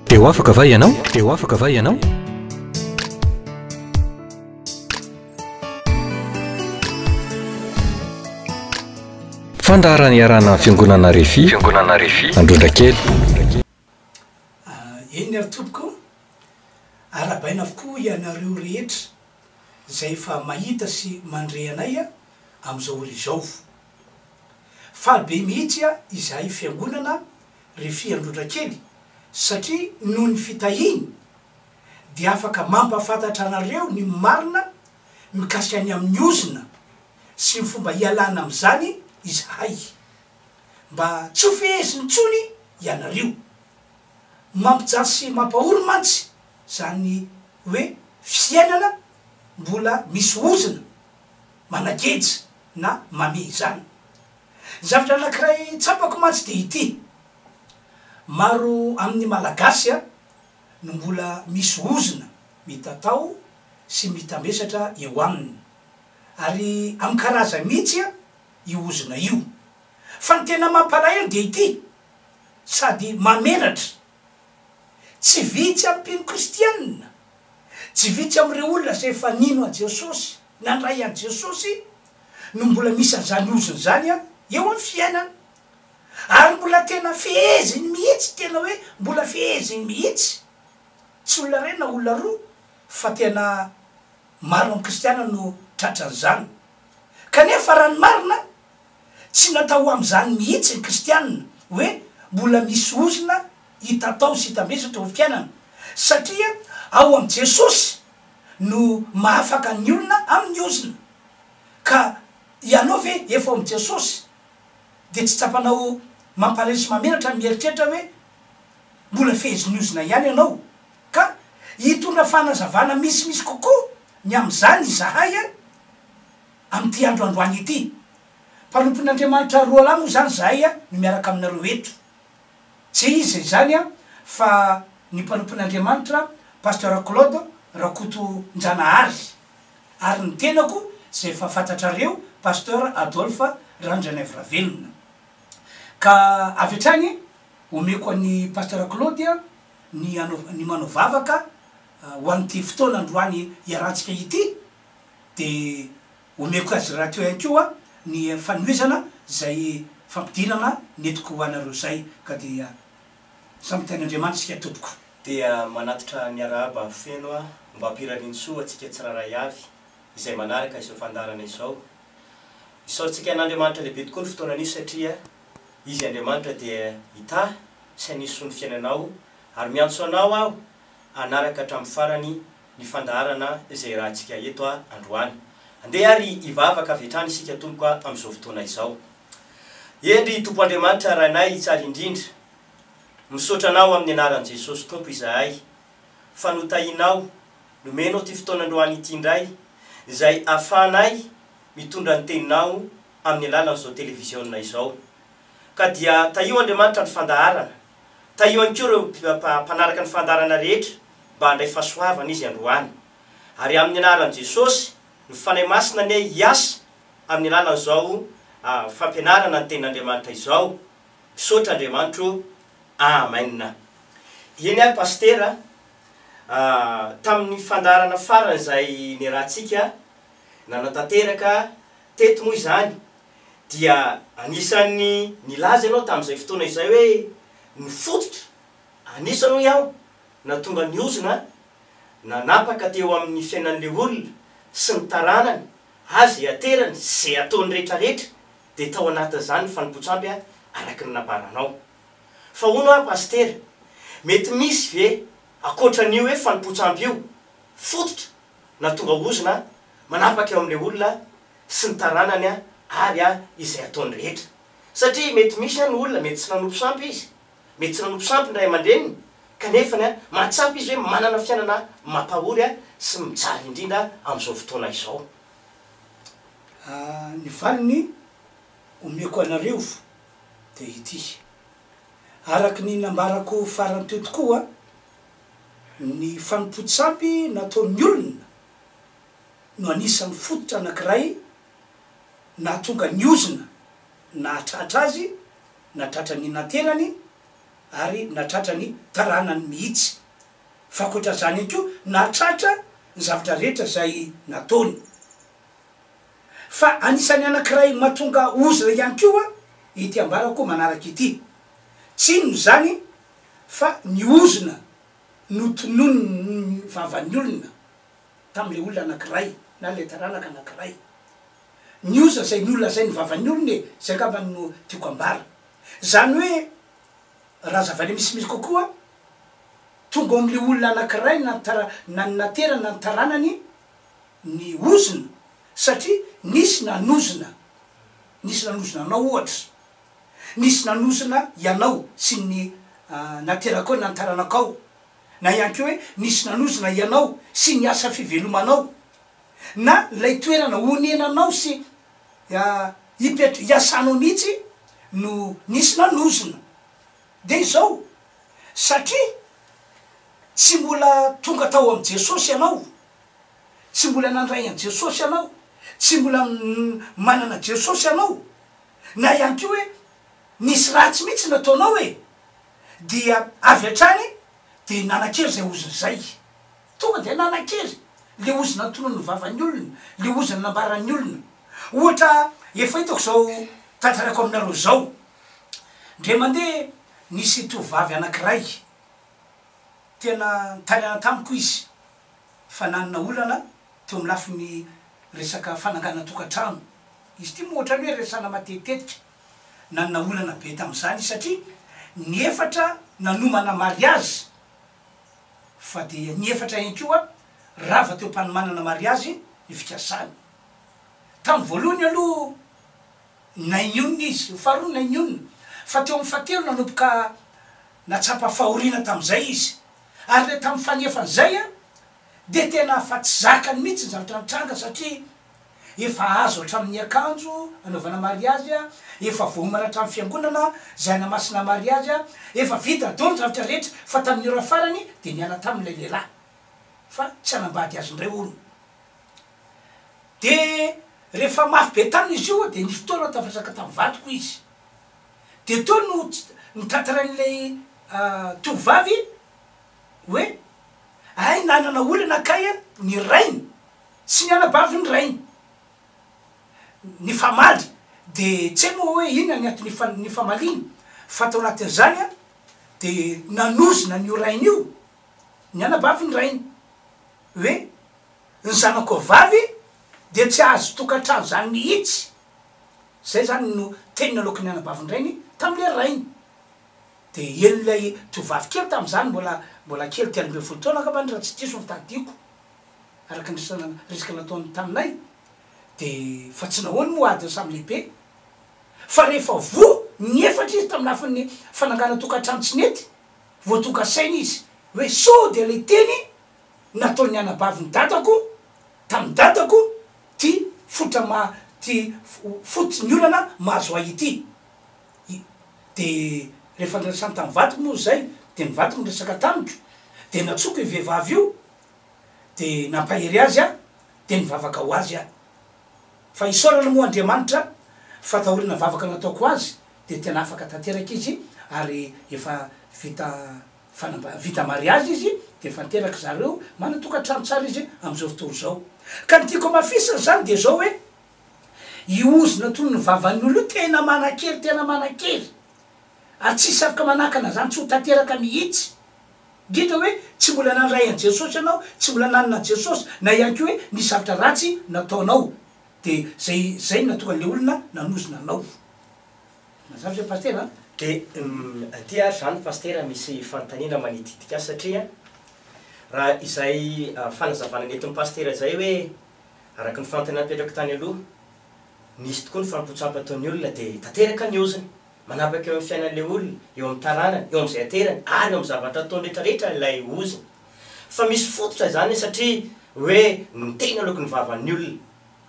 Teo afaka va ianao? Teo afaka va ianao? Fandaharana iarana fiangonana Refi, Androndra kely. Eny ary tompoko, arabaina avokoa ianareo rehetra izay efa mahita sy mandre anay amin'izao ora izao. Faly be mihitsy izahay fiangonana Refi Androndra kely satria noho ny fitahiny dia afaka mampafantatra anareo ny marina mikasika ny amin'ny ozina sy ny fomba ialana amin'izany izahay mba tsy ho feheziny intsony ianareo, mampijaly sy mampahoro mantsy zany hoe fiainana mbola misy ozina manakeja na mame zany. Zavatra anankiray tsapako mantsy de ity, maro amin'ny malagasy no mbola misy ozina mitatao sy mitambesatra eo aminy, ary amin'ny karazany mihitsy io ozina io. Fa ny tena mampalahelo de ity, sady mamelatra, tsy vitsy amin'ny mpino kristianina, tsy vitsy amin'ireo olona zay efa nino a Jesosy, nandray an Jesosy, no mbola misy an'izany ozina zany eo amin'ny fiainana, ary mbola tena feheziny mihitsy, tena hoe mbola feheziny mihitsy. Tsy olona ray na olona roa fa tena maro amin'ny kristiana no tratran'izany. Kanefa raha ny marina tsy natao amin'izany mihitsy ny kristianina hoe mbola misy ozina hitatao sy hitambesatra ho fiainana, satria ao amin'i Jesosy no mahafaka ny olona amin'ny ozina. Ka ianao ve efa ao amin'i Jesosy de tsy tsapanao mampalahelo sy mamelatra mieritreritra hoe mbola feheziny ozina ihany ianao, ka hitondra fanazavana misimisy kokoa ny amin'izany izahay amin'ity androandroany ity. Mpanompon'Andriamanitra roa lahy moa zany zahay no miaraka aminareo eto, tsy izy zany fa ny mpanompon'Andriamanitra Pasteur Claude Rakoto Njanahary, ary ny tenako zay efa fantatrareo Pasteur Adolphe Randranevravelona. Ka avy hatrany omeko an'ny Pasteur Claude ny manao vavaka ho an'ity fotoana androany iarahantsika ity, de omeko azy raha teo ihany koa ny fanoizana zay fampidirana netiko ho anareo zay. Ka dia samy tain'Andriamanitra sika tompoko. Dia manatitra ny arahaba feno mba hampiraniantsoa atsika tsiraray avy izay manaraka izao fandarana izao. Isaotsika n'Andriamanitra lehibe tokoa ny fotoana anisy satria izy Andriamanitra dia hita sy anisy ny fiainanao, ary miantso anao aho anaraka hatramin'ny farany ny fandarana izay rahantsika eto androany. Andeha ary hivavaka avy hatrany isika tompoko amin'izao fotoana izao. Endry Tompo Andriamanitra rahanay tsara indrindra, misaotra anao amin'ny anaran'i Jesosy Tompo izahay, fa notahinao nomenao ty fotoana androany ity indray izay ahafahanay mitondra ny teninao amin'ny alalan'izao televisionna izao. Ka dia taio Andriamanitra ny fandaharana, taio any koa reo mpanaraka ny fandaharana rehetra mba handray fahasoavana izy androany, ary amin'ny anaran'i Jesosy ny fanay masina ane hiasa amin'ny alalan'izao fampianarana ny tenin'Andriamanitra izao. Misaotra Andriamanitra, amen. Eny ary Pasteur, tamin'ny fandaharana farany izay niarahantsika nanatanteraka teto moa izany, dia anisan'ny nilaza ianao tamin'izay fotoana izay hoe ny fototra anisanao iaho natonga ny ozina nanapaka teo amin'ny fiainan'le olona sy ny taranany azy aterany zay ataony rehetrarehetra de tao anatin'izany fanompotsyampy araky ny nabaranao. Fa hono Pasteur, mety misy ve akoatran'io hoe fanompotsyampy io fototra natonga ozina manapaka eo amin'le olona sy ny taranany ary izay ataony rehetra? Satria mety misy ny olona mety tsy nanompo sampy izy, mety tsy nanompo sampy ndray aman-dreniny, kanefany mahatsapy izy hoe manana fiainana mampahory sy mijaly indrindra amin'izao fotoana izao. Ny valiny omeko anareo de ity, araky ny nambarako farany teo tokoa, ny fanompotsyampy nataon'ny olona no anisan'ny fototra anankiray nahatonga ny ozina nahatratra azy, nahatratra ny naterany ary natratra ny taranany mihitsy fa koatra zany ko natratra ny zavatra rehetra zay nataony fa anisany anankiray mahatonga ozina ihany koa ity ambarako manaraky ity tsy no zany fa ny ozina notonony ny vavan'ny olona tam'le olona anankiray na le taranaka anankiray ny ozina zay ny olona zay ny vavan'ny olona e zay angamba no tiako ambara zany hoe raha zavany misimisy kokoa tonga am'le olona anankiray na naterana ny taranany ny ozina satria nisy nanozina anao ohatra nisy nanozina ianao sy ny naterako na nitaranakao na ihany ko hoe nisy nanozina ianao sy ny asa fivelomanao na lay toerana onenanao sy iasanao mihitsy no nisy nanozina de izao satria tsy mbola tonga tao am' Jesosy ianao tsy mbola nandray an' Jesosy ianao tsy mbola manana Jesosy ianao na ihany ko hoe nisy ratsy mihitsy nataonao e dia avy atrany de nanakery zay ozina zay tonga de nanakery le ozina antonony vavan'ny olona le ozina nambaran'ny olona ohatra efa hitako zao tantarako aminareo zao ndre mandeha nisy tovavy anankiray tena tariana tamiko izy fa nanana olana teo amy lafiny resaka fanangana tokantrano izy ty moa ohatrany hoe resana matetitetika nanana olana be tam'izany satria ny efatra nanomana mariazy fa de ny efatra ihany koa rava teo mpanomanana mariazy ny fikasany tamy voalohany aloha nainionina izy faharoa nainionina fa teo amy fahatelo nanomboka natsapa fahoriana tam'izay izy ary le tamy fanefany zay a de tena fa tsy zakany mihitsy ny zavatra nitranga satria efa azo hatramin'ny akanjo anaovana mariazy a efa vohomana hatramy fiangonana zay namasina mariazy a efa vita dao ny zavatra rehetra fa tamin'ny ora farany de niala tam'lay lehilahy fa tsy anambady azy ndray olo de rehefa mafy be taminy izy io de nisy fotoana tafasaka tamy vatoko izy de to no nitantaran'lay tovavy hoe ay nanana olana kay a ny rainy sy ny anabavy ny rainy ny famaly de tsy moa hoe inona ny ato ny famaliny fa tao anatin'izany a de nanozina ny rainy io ny anabavy ny rainy hoe ny zanako vavy de tsy azo tokantrano zany mihitsy zay zany no tenina aloky ny anabavy ny rainy tam'le rainy de en'lay tovavy kely tam'izany mbola kely tialimbe folo taona akambany raha tsy diso fitadiko araky resaka nataony taminay de fa tsy nahoany moa adiny samy lehibe fa rehefa vo ny efatra izy tamy lafin'ny fanangana tokantrano tsy nety voatokasainy izy hoe so de le teny nataony anabavy ny dadako tamy dadako ty ty foty ny olana mahazo ahy ity de rehefa nresany tamy vatoko moa zay de ny vatoko nresaka tamiko de natsoko vehivavy io de nampahery azy a de nivavaka ho azy a fa isorana moa Andriamanitra fatahorina vavaka nataoko azy de tena afaka tanteraky izy ary efa vita mariazy izy de efa niteraky zareo manatokantrano tsara izy am'izao fotoana zao ka ny tiako mafisana zany de zao hoe iozina toy ny vavan'olo tena manakery ary tsisy afaka manakana zany tsy ho tanteraka mihitsy ndrindra hoe tsy mbola nandray an' Jesosy ianao tsy mbola nanana Jesosy na ihany ko hoe nisy zavatra ratsy nataonao de zay natonga an'le olona nanozina anao mazava zay pastera de ty ary zany pastera misy fanontaniana manititika satria raha izay fanazavana nentin'ny pastera zay hoe araky ny fanontaniana napetraka tany aloha nisy tokoa ny fampotsapa ataon'ny olona de tanteraka ny oziny manapaky eo amin'ny fiainan'le olona eo amin'ny taranany eo am'izay aterany ary eo amy zavatra ataony rehetrarehetra ilay oziny fa misy fototra zany satria hoe ny tena aloky ny vavan'ny olona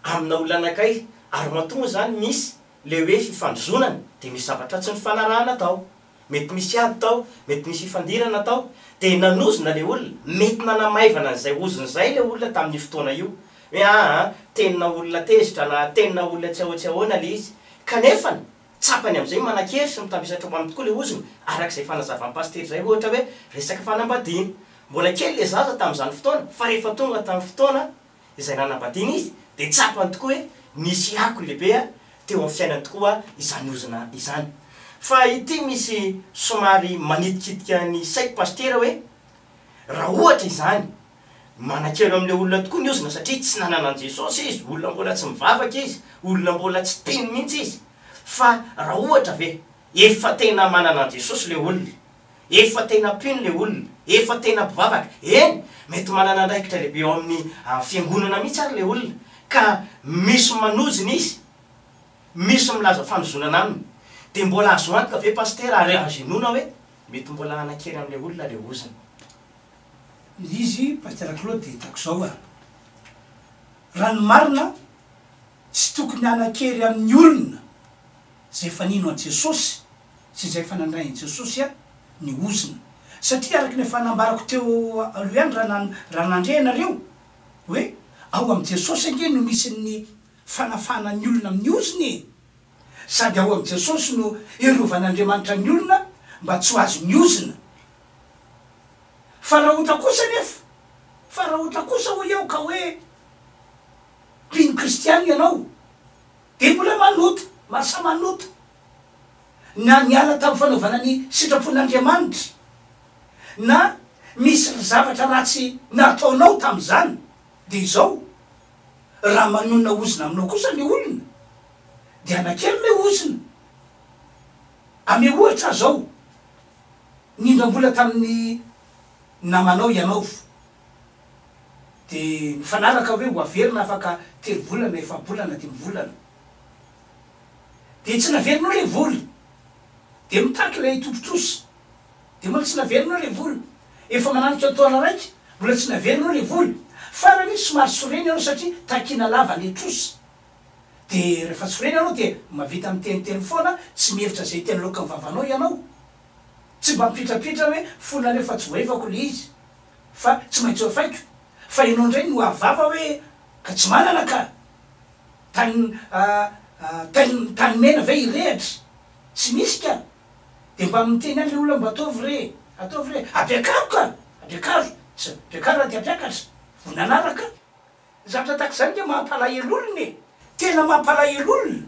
amina olona anakay ary matonga zany misy le hoe fifandozonana de misy zavatra tsy nifanarahana tao mety misy ady tao mety misy ifandirana tao de nanozona le olona mety nanamaivana an'izay oziny zay le olona tamin'ny fotoana io hoe tenina olona tezitra na tenina olona tsy ahoana le izy kanefany tsapany am'izay manan-kery sy mitampisatra aminy tokoa le oziny arak'izay fanazavany pastery zay ohatra hoe resaka fanambadiana mbola kely le zaza tamin'izany fotoana fa rehefa tonga tamin'ny fotoana izay nanambadiana izy de tsapany tokoa hoe nisy ako lehibe teo amin'ny fiainany tokoa izany ozina izany fa ity misy somary manitikitika ny saiko pastera hoe raha ohatra izany manan-kelo am'le olona tokoa ny ozina satria tsy nanana an Jesosy izy olona mbola tsy mivavaka izy olona mbola tsy teny mihitsy izy fa raha ohatra ve efa tena manana an Jesosy le olona efa tena pino le olona efa tena mpivavaka eny mety manana andraikitra lehibe eo amin'ny fiangonana mihitsy ary le olona ka misy manozina izy misy milaza fanozonana aminy de mbola azo antoka ve pastera ary agenona hoe mety mbola anakery am'le olona le ozina izy pastera Claude de hitako zao raha ny marina tsy tokony anakery amin'ny olona zay fanino an Jesosy sy zay fanandrainy Jesosy ny ozina satria araky ny fanambarako teo aloha ihany raha nandre anareo hoe ao am Jesosy ange no misy ny fanafana ny olona amin'ny oziny sady ao am Jesosy no irovan'Andriamanitra ny olona mba tsy ho azo ny ozina fa raha ohatra kosa nefa fa raha ohatra kosa ho eo ka hoe mpino kristiany ianao de mbola manota masa manota na niala tamin'ny fanaovana ny sitrapon'Andriamanitra na misy zavatra ratsy nataonao tamin'izany de izao raha manona ozina aminao kosa le olona de anakery le ozina ame ohatra zao nindram-bola tamin'ny namanao ianao de mifanaraka hoe ho averina afaka 3 volana 4 volana 5 volana de tsy naverinao le vola de mitaky le tompotrosa de mbola tsy naverinao le vola efa mananika taona raiky mbola tsy naverinao le vola farany somary soreny ianao satria takina lava le trosa de rehefa soreny ianao de mavita miteniteny foana tsy mihevitra zay tena loka mivavanao ianao tsy mba mipitrapitra hoe fona rehefa tsy voaevako le izy fa tsy maintsy afaiko fa ianao ndray no avava hoe ka tsy manana ka tany mena ve irehatra tsy misy ka de mba miteny any le olona mba ataovy re ampiakaro ka ampiakaro tsy ampiakaro raha de ampiakatra vonanaraka zavatra taky zany de mampalahelo olona tena mampalahelo olona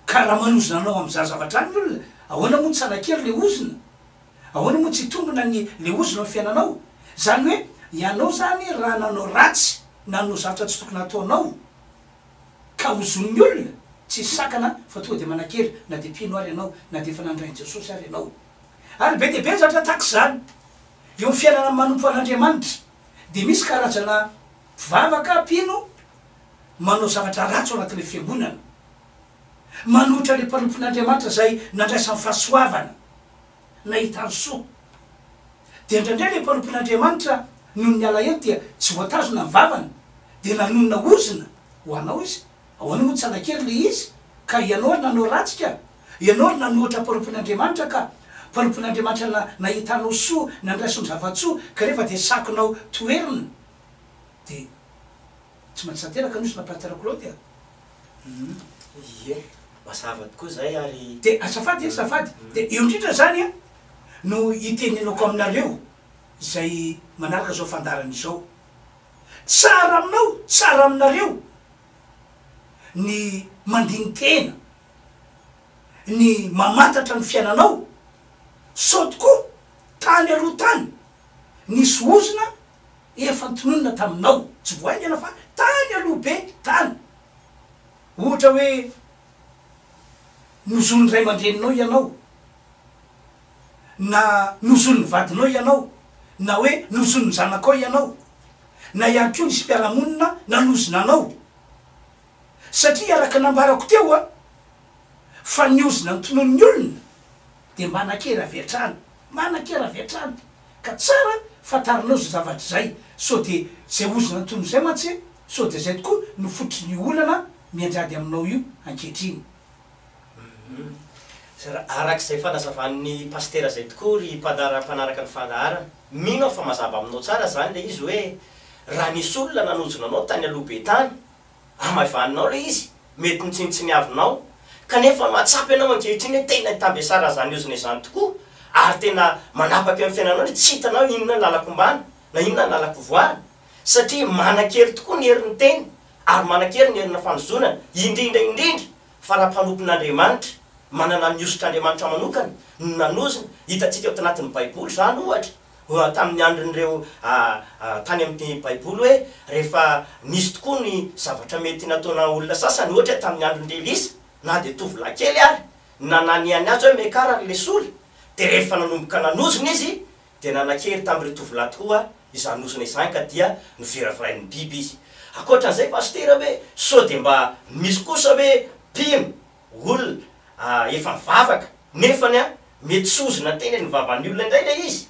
ka raha manozina anao am'za zavatra any olona ahoana moa tsy anakery le ozina ahoana moa tsy tombona le ozina amin'ny fiainanao zany hoe ianao zany raha nanao ratsy nanao zavatra tsy tokony ataonao ka ozon'ny olona tsy sakana fa tonga de manakery na de pino ary ianao na de fanandrainy Jesosy ary ianao ary be de be zavatra taky zany eo fiainana manompo an'Andriamanitra de misy karazana vavaka pino manao zavatra ratsy ao anatin'le fiangonana manotra le mpanompon'Andriamanitra zay nandraisan'ny fahasoavana nahitany soa de ndraindray le mpanompon'Andriamanitra noho ny ala eto dia tsy voatazona ny vavana de nanonona ozina ho anao izy ahoana moa tsy anakery le izy ka ianao ary nanao ratsy ka ianao ary nanohatra mpanompon'Andriamanitra ka mpanompon'Andriamanitra nahitanao soa nandraisony zavatsoa ka rehefa de sakonao toerina de tsy maintsy tanteraka nosy napatera Claude ie mazava tokoa zay ary de azafady de eo indrindra zany no itenenako aminareo izay manaraka zao fandarana izao tsara aminareo ny mandiny tena ny mamantatra ny fiainanao sao tokoa tany aloha tany nisy ozina efa ntononina taminao tsy voainy iana fa tany aloha be tany ohatra hoe nozony ray aman-dreninao ianao na nozony vadinao ianao na hoe nozony zanakao ianao na ihany koa nisy mpiaramonina nanozina anao satria araka nambarako teo fa ny ozina ntonon'ny olona de manakera aveatrany ka tsara fatarinao zay zavatra zay so de zay ozina ntono zay mantsy so de zay tokoa no fotry ny olana mianjady aminao io ankehitriny arak'izay fanazavan'ny pastera zay tokoa ry mpanaraka ny fandaharana mino fa mazava aminao tsara zany le izy hoe raha nisy olona nanonjona anao tany aloha be tany amavanao le izy mety nitsinitsiny avinao kanefa mahatsapy anao ankehitriny hoe tena itambiasara zany iozina izany tokoa ary tena manapaky amin'ny fiainanao hoe tsy hitanao inona ny lalako mbany na inona ny lalako voany satria manan-kery tokoa ny herin'ny teny ary manan-kery ny herina fanozonana indrindra fa raha mpanompon'Andriamanitra manana miosotr'Andriamanitra manokana no nanozina hitantsika ao tanatin'ny baiboly zany ohatra tamin'ny andron'ireo tany amin'ny baiboly hoe rehefa nisy tokoa ny zavatra mety nataona olona sasany ohatra tamin'ny andron'ny Elisa na de tovolahy kely ary nananiany azy hoe mekara le sola de rehefa nanomboka nanozona izy de nanan-kery tamin'ireo tovolahy tokoa izanozona izany ka dia niveravirain'ny biby izy akoatran'izay pastera hoe sao de mba misy kosa hoe mpino olona efa mivavaka nefany a mety sozona teny ny vavan'ny olona indray le izy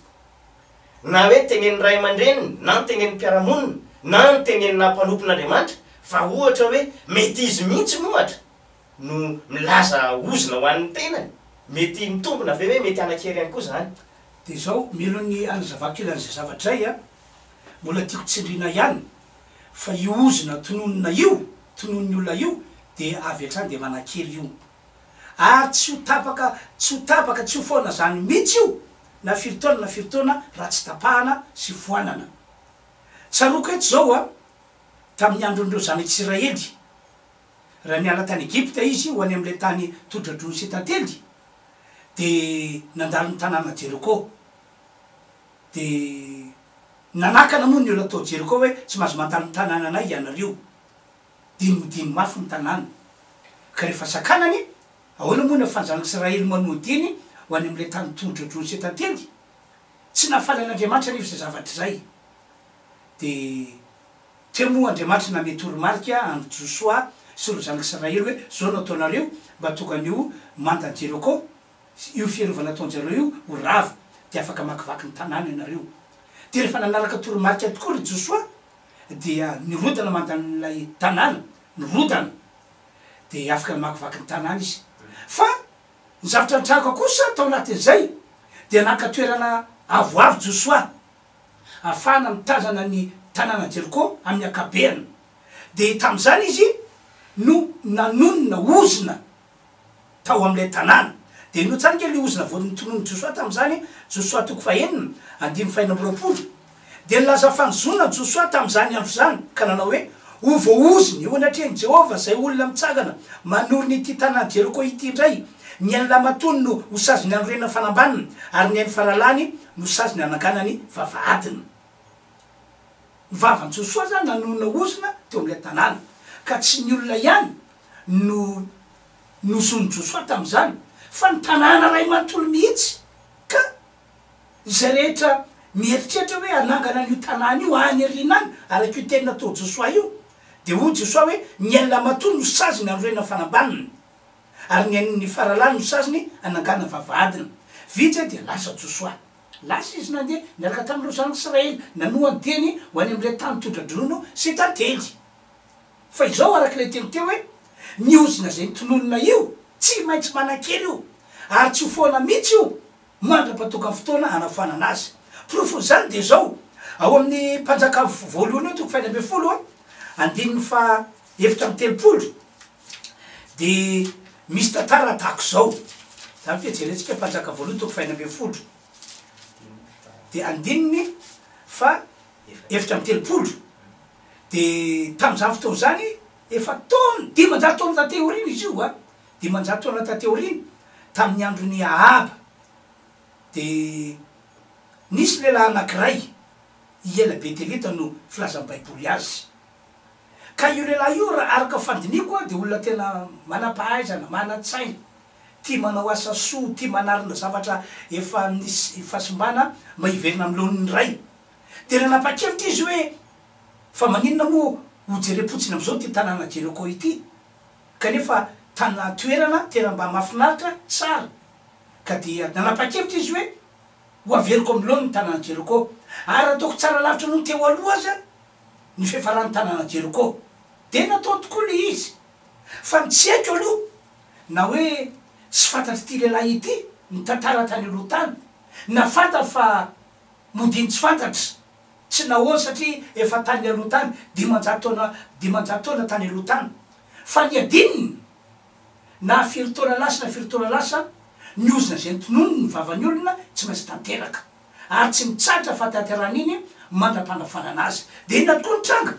na hoe tenen'ny ray aman-dreniny na ny tenen'ny mpiaramonina na ny tenen'ny nampanopin'Andriamanitra fa ohatra hoe mety izy mihitsy mohatra no milaza ozina ho an'ny tenany mety mitombona ave hoe mety anakery ihany koa zany de zao milo ny anazavakelan'izay zavatray a mbola tiako tsindrina ihany fa io ozina tononona io tonon'ny olona io de avy hatrany de manan-kery io ary tsy ho tapaka tsy ho foana zany mihitsy io na firytaona raha tsy tapahana sy foanana tsaroko eto zao a tamin'ny andron'ireo zanak'Isiraely raha niala tany Egypta izy ho any am'le tany todradrony sy tantely de nandalo ny tanàna Jeriko de nanakana moa ny olo atao Jeriko hoe tsy mahazo mandalo ny tanànanay ianareo dinimodiny mafy ny tanàna ka rehefa sakanany ahoana moa ny fanjanak'Isiraely manodiny ho any am'le tany todradrony sy tantely tsy nafalan'Andriamanitra nefa zay zavatra zay de teo moa Andriamanitra name toromarika andro Josoa sy ro zanak'Isiraely hoe zao no ataonareo mba tongan'io mandany Jeriko io fierovana ataonjareo io ho ravo de afaka makivaky ny tanàna ianareo de rehefa nanaraka toromarika tokoa ry Josoa dia nirodana mandan'ilay tanàna nirodana de afaka makivaky ny tanàna izy fa ny zavatra nitraka kosa tao anatin'izay de naka-toerana avoavo Josoa ahafahana mitazana ny tanàna Jeriko amin'ny akabeany de tam'izany izy no nanonona ozina tao am'lay tanàna de no tsara kely ozina voan'ny tonony Josoa tam'izany Josoa toko fahenina 5:20 de nilaza fanozona Josoa tam'izany andro zany ka nanao hoe ho voaoziny eo anatrehany Jehova zay olona mitsagana manoro ity tanàna Jeriko ity indray ny any lamatony no hosazony andrena fanambanina ary ny any faralany no hosazony anaganany vavahadiny ny vavan'ny Josoa zany nanonona ozina teo am'lay tanàna ka tsy ny olona ihany no nosony Josoa tam'izany fa ny tanàna ray manontolo mihitsy ka zay rehetra mieritreritra hoe anangana an'io tanàna io any arina any araky io teny natao Josoa io de ho Josoa hoe ny any lamatony no sazony andrena fanambanina ary ny an'ny faralany no sazony anangana vavahadina vitsy de lasa Josoa lasa izy nandeha miaraka tamin'ireo zanak'Isiraely nanoany teny ho any am'le tany todradrono sy tantely fa izao arak'ilay teny teo hoe ny ozina zay nitononona io tsy maintsy manan-kery io ary tsy ho foana mihitsy io mandra-patoka fotoana anafoanana azy profo zany de zao ao amin'ny mpanjaka voalohany io toko 20 andininy fa 7 de misy tantara tahako zao zany fijerentsika mpanjaka voalohany toko 20 de andininy fa 7 de tam'izany fotoana zany efa taona 500 taona tateoriny izy io a 500 taona tateoriny tamin'ny androny Ahaba de nisy lehilahy anankiray iela Betelita no filazan'ny baiboly azy ka io lehilahy io raha araka fandiniko a de olona tena manam-pahaizana manan-tsaina tia manao asa soa tia manarina zavatra efa nisy fahasimbana maiverina am'lohany ray de nanapa-kevitra izy hoe fa maninona moa ho jerem-potsiny am'izao ty tanàna Jeriko ity kanefa tana toerana tena mba mahafinaritra tsara ka dia nanapa-kevitra izy hoe ho averiko am'lohany ny tanàna Jeriko ary ataoko tsara lavitra no teo aloha aza ny fiafarany tanàna Jeriko de natao tokoa le izy fa tsy haiko aloha na hoe sy fantatry ty lehilahy ity ny tantara tany aloha tany na fantatra fa modiny tsy fantatry tsy nahoana satria efa tany aloha tany 500 taona tany aloha tany fa ny adininy na firy-taona lasa na firy-taona lasa ny ozina zay nytonono ny vavan'ny olona tsy maintsy tanteraka ary tsy mitsatra fa tanteran'iny mandram-panafana anazy de inona tokoa ny tranga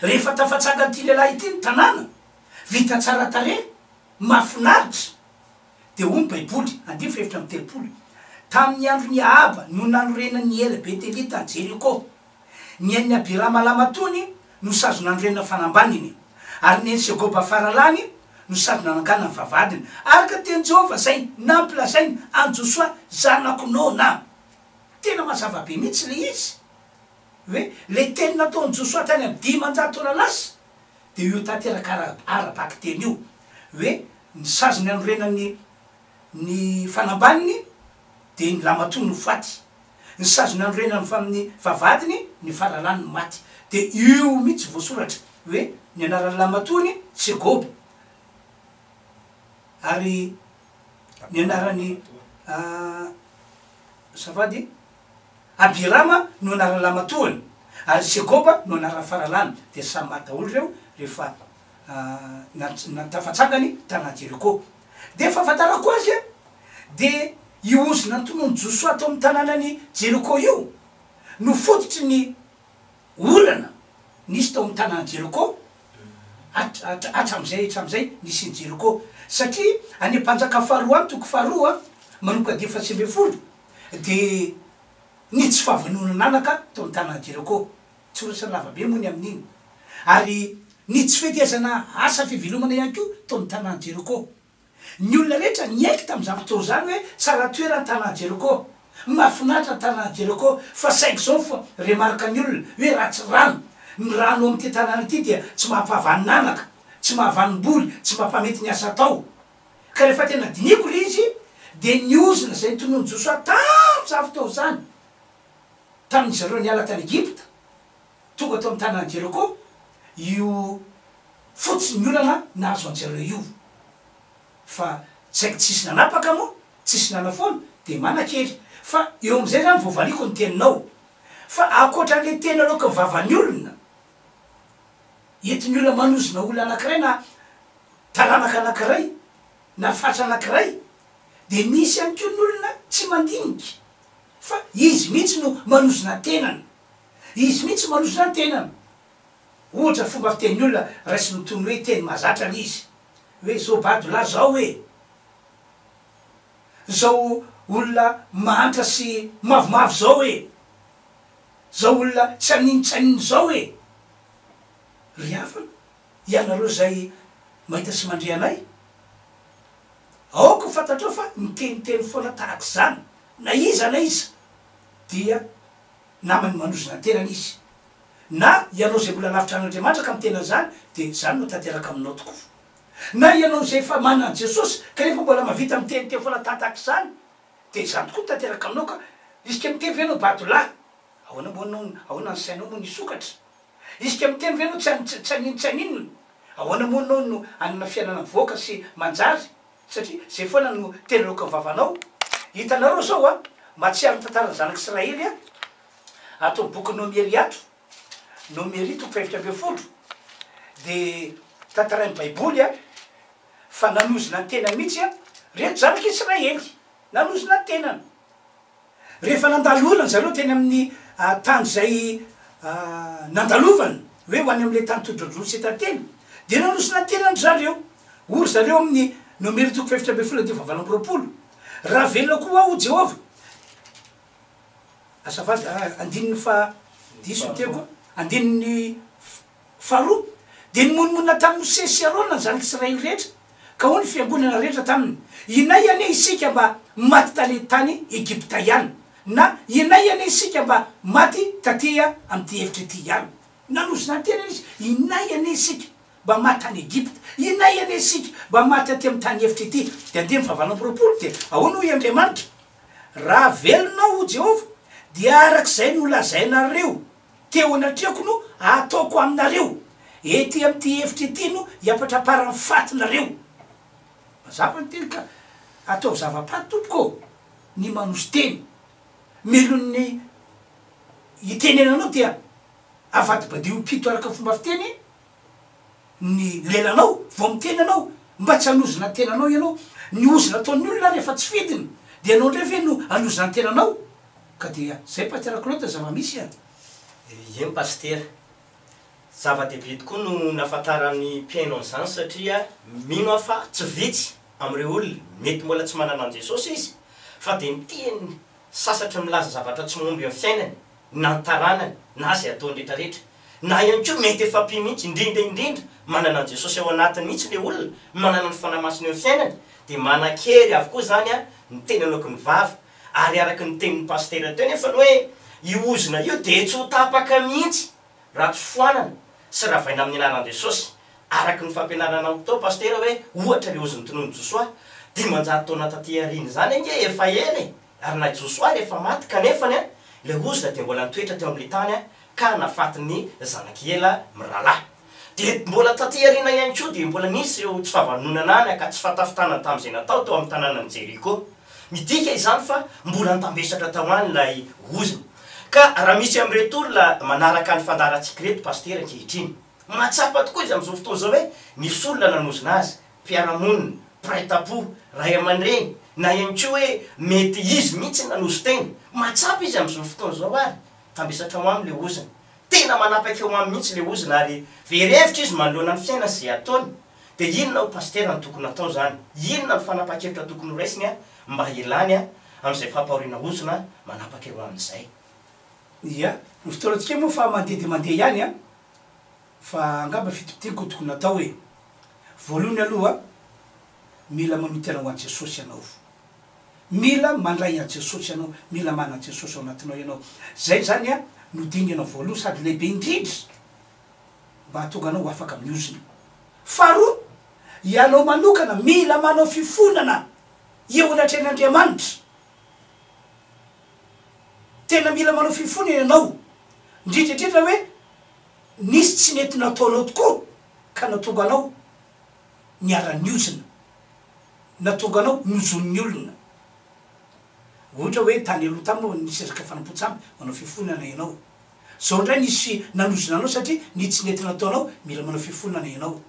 rehefa tafatsanga ty lehilahy ity ny tanàna vita tsara tare mafinaritra de hoy ny baiboly 2:7 tamin'ny andro ny Ahaba no nanorenany ela Betely tany Jeriko ny an'ny Abirama lamatony no sazo nanorenana fanambaniny ary ny Segoba faralany no sazo nanangana ny vavadiny araka teny Jehova zay nampilazainy any Josoa zanakonona tena mazava be mihitsy le izy hoe le teny nataony Josoa tany amin'ny 500 taona lasa de io tanteraka arabaky teny io hoe ny sazo nanorenany ny fanambaniny de ny lamatony no faty ny sazo nanorenany fa amin'ny vavadiny ny faralany no maty de io mihitsy voasoratra hoe ny anaran'ny lamatony Segoba ary ny anarany safady Abirama no anaran'ny lamatony ary Segoba no anaran'ny faralany de samy maty daholo reo rehefa natafatsangany tanà Jeriko de fahafantarako azy a de io ozina nytonono Josoa atao amin'ny tanànany Jeriko io no fototry ny olana nisy tao amin'ny tanàny Jeriko hatramizay nisy ny Jeriko satria any mpanjaka faharoa any toko faharoa manoka 700 de nitsy fahavonona nanaka tao amin'ny tanàny Jeriko tsy orasany lavabe moa ny amin'iny ary nitsy fetezana asa fivelomana ihany ko tao amin'ny tanàny Jeriko ny olona rehetra niaiky tamin'izany fotoana zany hoe tsara toerany tanàny Jeriko mahafinaritra tanàny Jeriko fa saiko zao fa remarika ny olona hoe ratsy rano ny rano amin'ny ty tanàna ity dia tsy mahampavany nanaka tsy mahavanimboly tsy mampamety ny asa tao ka rehefa tena diniko le izy de ny ozina zay nytonono Josoa tam'izany fotoana zany tamin'ny zareo niala tany Egypta tonga tao amin'ny tanàny Jeriko io fotsy ny olana nahazo anjareo io fa tsaiky tsisy nanapaka moa tsisy nanafona de manakely fa eo am'izay zany voavaliko ny teninao fa akoatran'le teny aloka vavan'ny olona entin'ny olona manozona olona anankiray na taranaka anankiray na fatra anankiray de misy ihany ko ny olona tsy mandinika fa izy mihitsy no manozona tenany izy mihitsy manozona ny tenany ohatra fomba fiten'ny olona raisy mitony hoe teny mazatra l'izy hoe zao badolahy zao hoe zao olona mantra sy mavomavo zao hoe zao olona tsy aninitsaniny zao hoe ry afana ianareo zay mahita sy mandre anay aoko fantatreo fa miteniteny foana tahaka zany na iza dia namany manozona tenany izy na ianao zay mbola lavitra an'Andriamanitra ka mitena zany de zany no tanteraka aminao tokoa na ianao zay fa manana Jesosy ka nefa mbola mavita miteniteny foana tahaka zany de zany tokoa tanteraka aminao ka isika miteny ve anao badolahy ahoana moanao ahoana ny sainao moa nisokatra isika miteny ve anao tsy aninitsaninona ahoana moanao no anana fiainana mivoaka sy manjary satria zay foana no teny loka vavanao hitanareo zao a matsiary ny tantarany zanak'Israely a atao boky Nomeriato Nomery 7:10 de tantarain'ny baiboly a fa nanozona ny tenany mihitsy a reto zanak'Israely nanozona ny tenany rehefa nandalo olana zareo teny amin'ny tany zay nandalovany hoe ho any am'le tany todrodrolo sy tateny de nanozona ny tenany zareo ory zareo amin'ny Nomery 7:20 raha velona koa ho Jehova asafady andininy fa diso teko andininy faharoa de nymonimona tamin'ny Mose sy Arona ny zanak'Israely rehetra ka ho ny fiangonana rehetra taminy inay ane isika mba maty tale tany Egypta ihany na inay ane isika mba maty tatia am'ty hevitra ty ihany nanozona ny tena izy inay ane isika mba maty tany Egypta inay ane isika mba maty aty am'y tany hevitra ity de andemy fahavalom-poroapolo de ahoana ho Andriamanitra raha velonao ho Jehova dia arak'izay no lazainareo teo anatreko no ataoko aminareo ety am'ty hevitra ity no hiapatraparany fatinareo mazava ny teny ka ataovy zava-paty tompoko ny manozo teny melon'ny itenenanao dia avady badio pito araka fomba fiteny ny lelanao vao miteny anao mba tsy anozona tenanao ianao ny ozona ataon'ny olona rehefa tsy fidiny de anao ndray ve no anozona ny tenanao ka dia zay pasterako loatra zava-misy a eny pastera zava-dehibe tokoa no nafantaran'ny mpiaino an'izany satria mino afa tsy vitsy am'ireo olona mety mbola tsy manana an Jesosy izy fa de mitiany sasatra milaza zavatra tsy momby amin'ny fiainany na ny taranany na zay ataony rehetrarehetra na ihany koa mety efa mihitsy indrindra manana an Jesosy ao anatiny mihitsy le olona manana ny fanamasiny amin'ny fiainany de manan-kery avokoa zany a ny teny aloky ny vava ary araky ny tenin'ny pastera teo nefa hoe iozona io de tsy ho tapaka mihitsy raha tsy foanana sy raha vaina amin'ny anaran'i Jesosy araky ny fampianarana amtao pastera hoe ohatra le ozony tonono Josoa 10 taona taty ariny zany nge efa ely ary na Josoa rehefa maty kanefany a le ozona de mbola nitoetra teo amin'ny tany a ka nafatiny zanakyela miralahy de mbola taty arina ihany koa de mbola nisy eo tsy fahavanonana any ka tsy fatafitana tam'izay natao tao amin'ny tanànan'ny Jeriko midika izany fa mbola nitambesatra tao any lay ozona ka raha misy am'reto olona manaraka ny fandarantsika reto pastera ankehitriny matsapa tokoa izy am'izao fotoana zao hoe nisy olona nanozona azy mpiaramonina mpiray tapo ray aman-dreny na ihany koa hoe mety izy mihitsy nanozo tena matsapa izy am'izao fotoana zao ary tambesatra ho am'le ozona tena manapaky eo aminy mihitsy le ozona ary verevitra izy manoloana ny fiaina zay ataony de inona ho pastera ny tokony atao zany inona ny fanapa-kevitra tokony ho raisiny a mba ilany a am'izay fampahoriana ozona manapaka eo amin'izay ia ny fotoanatsika moa fa mandeha de mandeha ihany a fa angamba fitipitiko tokony atao hoe voalohany aloha mila manotena ho an Jesosy ianao mila mandray an Jesosy ianao mila mana an Jesosy ao anatinao ianao zay zany a no dinganao voalohany sady lehibe indrindra mba hatonga anao afaka miozona faharoa ianao manokana mila manao fifonana eo anatren'Andriamanitra tena mila manao fifonana ianao indrindrandrindra hoe nisy tsy nety nataonao tokoa ka natonga anao niara-niozona natonga anao nozon'ny olona ohatra hoe tany aloha tamina nisy resaka fanampotsamy manao fifonana ianao zao indray nisy nanozona anao satria ny tsy nety nataonao mila manao fifonana ianao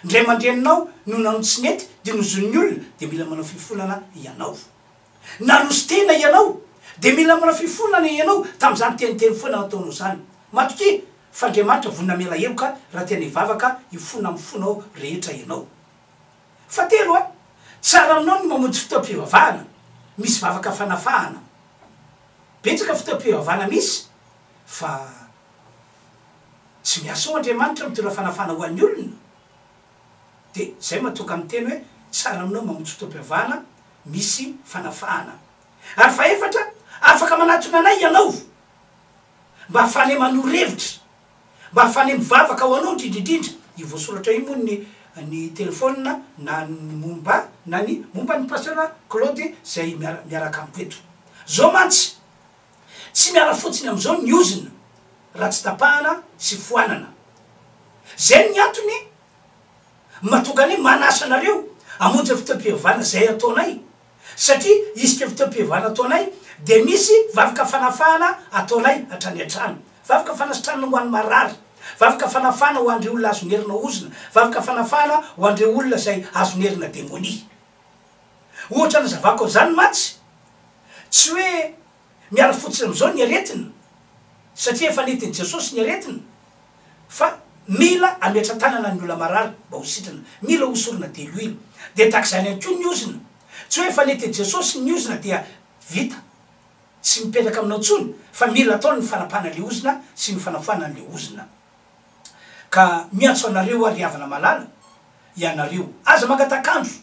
ndray mandreninao no nano tsy nety de nozon'ny olona de mila manao fifonana ianao nanozy tena ianao de mila manao fifonana ianao tam'izany teniteny foana nataonao zany matoky fa Andriamanitra vonina mela heloka raha tena hivavaka ifona mifonao rehetra ianao fa telo a tsara aminao ny mamonjy fotoam-pivavahana misy vavaka fanafahana betsaka fotoam-pivavahana misy fa tsy miasa ao Andriamanitra mitondra fanafahana ho an'ny olona de zay mahatonga amin'ny teny hoe tsara aminao mamonjy fotoam-pivavahana misy fanafahana ary fa efatra afaka manatona anay ianao mba hafane manoro-hevitra mba hafane mivavaka ao anao indrindrindrindra io voasoratra io moa ny telefôna na ny momba na ny momba ny pasteur Claude zay miaraka amiko eto zao mantsy tsy miara fotsiny am'izao ny ozona raha tsy tapahana sy foanana zay ny antony mahatonga any manasa anareo amonjy fotoam-pivavahana zay ataonay satria isika fotoam-pivavahana ataonay de misy vavaka fanafahana ataonay hatrany an-trano vavaka fanasitrana ho an'ny marary vavaka fanafahana ho andreo olona azonerina ozona vavaka fanafahana ho andreo olona zay azonerina demonia ohatra ny zavako zany matsy tsy hoe miara fotsiny am'izao ny aretina satria efa netiny Jesosy ny aretina fa mila ametra tanana ny olona marary mba ho sitrana mila hosorona teloilo de takizany any koa ny ozona tsy hoe efa netiny Jesosy ny ozona dia vita tsy mipetraka aminao tsony fa mila atao ny fanapahana le ozona sy ny fanafoana le ozona ka miantso anareo ary havana malala ianareo aza mangatakandro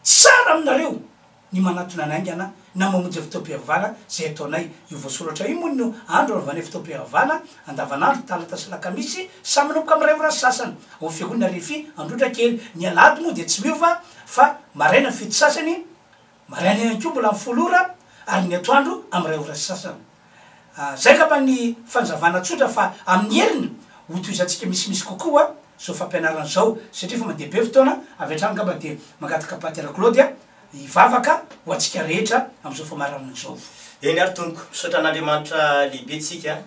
tsara aminareo ny manatona anaingana na mamonjy fotoam-pivavahana zay ataonay io voasoratra io moa no andro arovany fotoam-pivavahana andavanandro talata sy lakamisy samy manomboka am'ray ora sasany ao fiahonina refy androdra kely ny alady moa de tsy miova fa maraina fito sasany maraina ihany koa mbola mifolo ora ary ny atoandro am'ray ora sasany zay kapa ny fanjavana tsotra fa amin'ny heriny hotoizantsika misimisy kokoa zao fampianarana zao satria fa mandeha be fotoana avy atrany ngamba de mangataka pater Claude ivavaka ho atsika rehetra am'izao famarana zao eny ary tompoko misaotra an'Andriamanitra lehibe tsika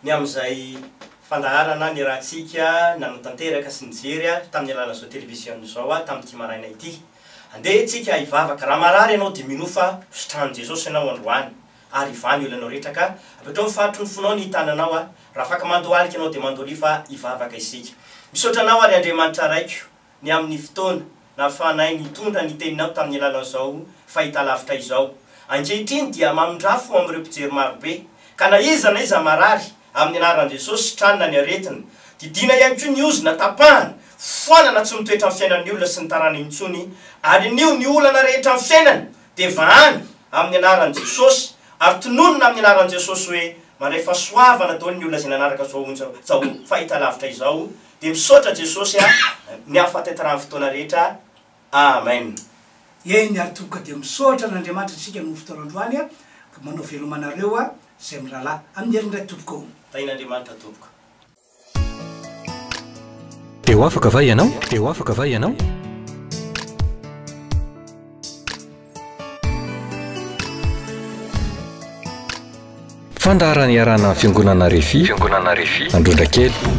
ny am'izay fandaharana ny rahantsika nanotanteraka sy nijery tamin'ny alala zao télévision zao tamin'ny Kimaraina ity. Andeha tsika ivavaka raha marary ianao de minofa fitran Jesosy ianao androany ary ivany olanao rehetra ka avy mifatro ny fonao ny hitananao raha afaka mandohalika ianao de mandoly fa ivavaka isika. Misaotra anao ary Andriamanitra raiko ny amin'ny fotoana na fanay nitondra ny teninao tamin'ny alala zao fahita lavitra izao. Ankehitriny dia mamindrafo amin'ireo mpijery marobe ka na iza marary amin'ny anaran'i Jesosy tranona ny aretina didina ihany koa ny ozona tapahana foanana tsy mitoetra amin'ny fiainan'ny olona sy ny tarany intsony ary nio ny olana rehetra amin'ny fiainany de vahany amin'ny anaran'i Jesosy ary tononona amin'ny anaran'i Jesosy hoe mandray fahasoavana daholo ny olona izay nanaraka zao fahita lavitra izao de misaotra Jesosy ny afatetarany fotoana rehetra. Amen. Eny ary toboka de misaotra n'Andriamanitra isika no fotoanandroany ka manao velomanareo zay mirahalahy amin'ny herin'ray toboka. Tain'Andriamanitra toboka. Teo afaka va ianao? Teo afaka va ianao? Fandaharana iarana fiangonana Refi, Androndrakely.